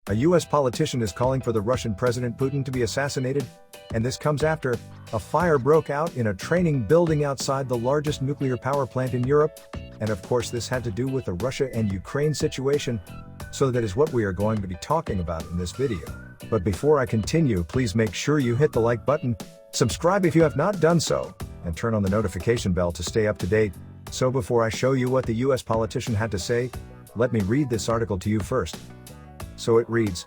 A US politician is calling for the Russian President Putin to be assassinated, and this comes after a fire broke out in a training building outside the largest nuclear power plant in Europe, and of course this had to do with the Russia and Ukraine situation, so that is what we are going to be talking about in this video. But before I continue, please make sure you hit the like button, subscribe if you have not done so, and turn on the notification bell to stay up to date. So before I show you what the US politician had to say, let me read this article to you first. So it reads,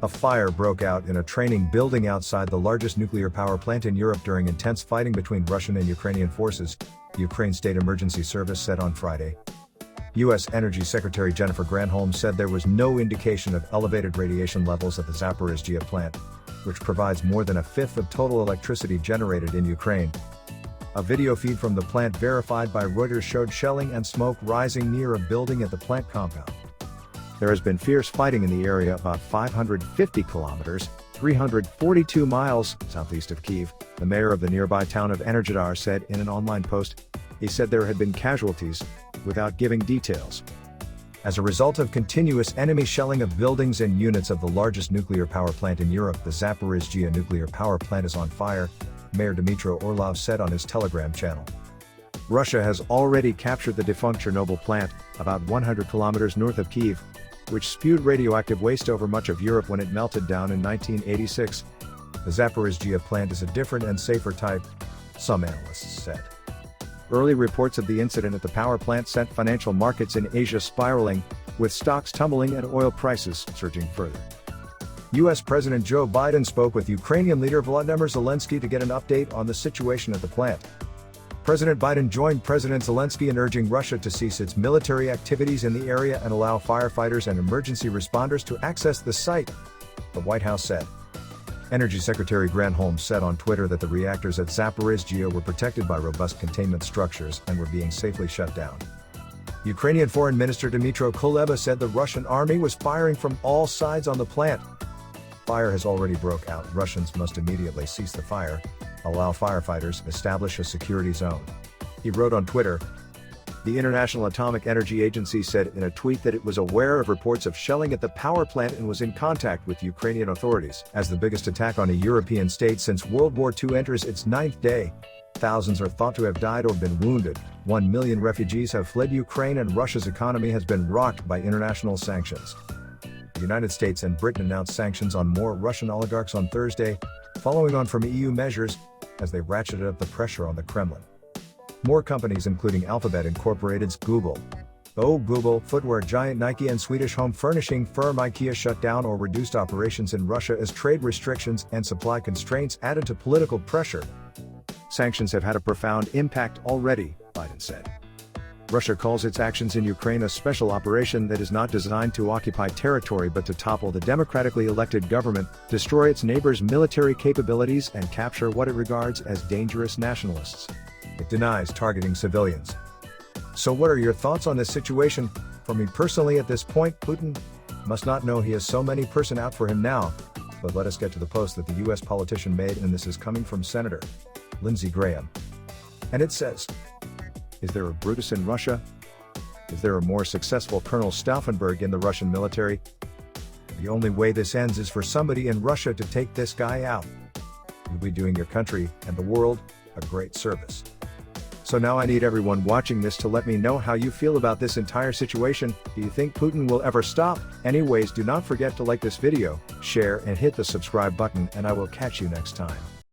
a fire broke out in a training building outside the largest nuclear power plant in Europe during intense fighting between Russian and Ukrainian forces, Ukraine State Emergency Service said on Friday. U.S. Energy Secretary Jennifer Granholm said there was no indication of elevated radiation levels at the Zaporizhzhia plant, which provides more than a fifth of total electricity generated in Ukraine. A video feed from the plant verified by Reuters showed shelling and smoke rising near a building at the plant compound. There has been fierce fighting in the area about 550 kilometers, 342 miles, southeast of Kyiv, the mayor of the nearby town of Energydar said in an online post. He said there had been casualties, without giving details. As a result of continuous enemy shelling of buildings and units of the largest nuclear power plant in Europe, the Zaporizhzhia nuclear power plant is on fire, Mayor Dmitry Orlov said on his Telegram channel. Russia has already captured the defunct Chernobyl plant, about 100 kilometers north of Kyiv, which spewed radioactive waste over much of Europe when it melted down in 1986. The Zaporizhzhia plant is a different and safer type, some analysts said. Early reports of the incident at the power plant sent financial markets in Asia spiraling, with stocks tumbling and oil prices surging further. US President Joe Biden spoke with Ukrainian leader Volodymyr Zelensky to get an update on the situation at the plant. President Biden joined President Zelensky in urging Russia to cease its military activities in the area and allow firefighters and emergency responders to access the site, the White House said. Energy Secretary Granholm said on Twitter that the reactors at Zaporizhzhia were protected by robust containment structures and were being safely shut down. Ukrainian Foreign Minister Dmytro Kuleba said the Russian army was firing from all sides on the plant. Fire has already broke out. Russians must immediately cease the fire, allow firefighters, establish a security zone. He wrote on Twitter. The International Atomic Energy Agency said in a tweet that it was aware of reports of shelling at the power plant and was in contact with Ukrainian authorities. As the biggest attack on a European state since World War II enters its 9th day, thousands are thought to have died or been wounded. 1 million refugees have fled Ukraine and Russia's economy has been rocked by international sanctions. The United States and Britain announced sanctions on more Russian oligarchs on Thursday, following on from EU measures, as they ratcheted up the pressure on the Kremlin. More companies including Alphabet Incorporated's Google, footwear giant Nike and Swedish home furnishing firm IKEA shut down or reduced operations in Russia as trade restrictions and supply constraints added to political pressure. Sanctions have had a profound impact already, Biden said. Russia calls its actions in Ukraine a special operation that is not designed to occupy territory but to topple the democratically elected government, destroy its neighbors' military capabilities and capture what it regards as dangerous nationalists. It denies targeting civilians. So what are your thoughts on this situation? For me personally at this point, Putin must not know he has so many person out for him now. But let us get to the post that the US politician made, and this is coming from Senator Lindsey Graham. And it says, is there a Brutus in Russia? Is there a more successful Colonel Stauffenberg in the Russian military? The only way this ends is for somebody in Russia to take this guy out. You'll be doing your country and the world a great service. So now I need everyone watching this to let me know how you feel about this entire situation. Do you think Putin will ever stop? Anyways, do not forget to like this video, share and hit the subscribe button, and I will catch you next time.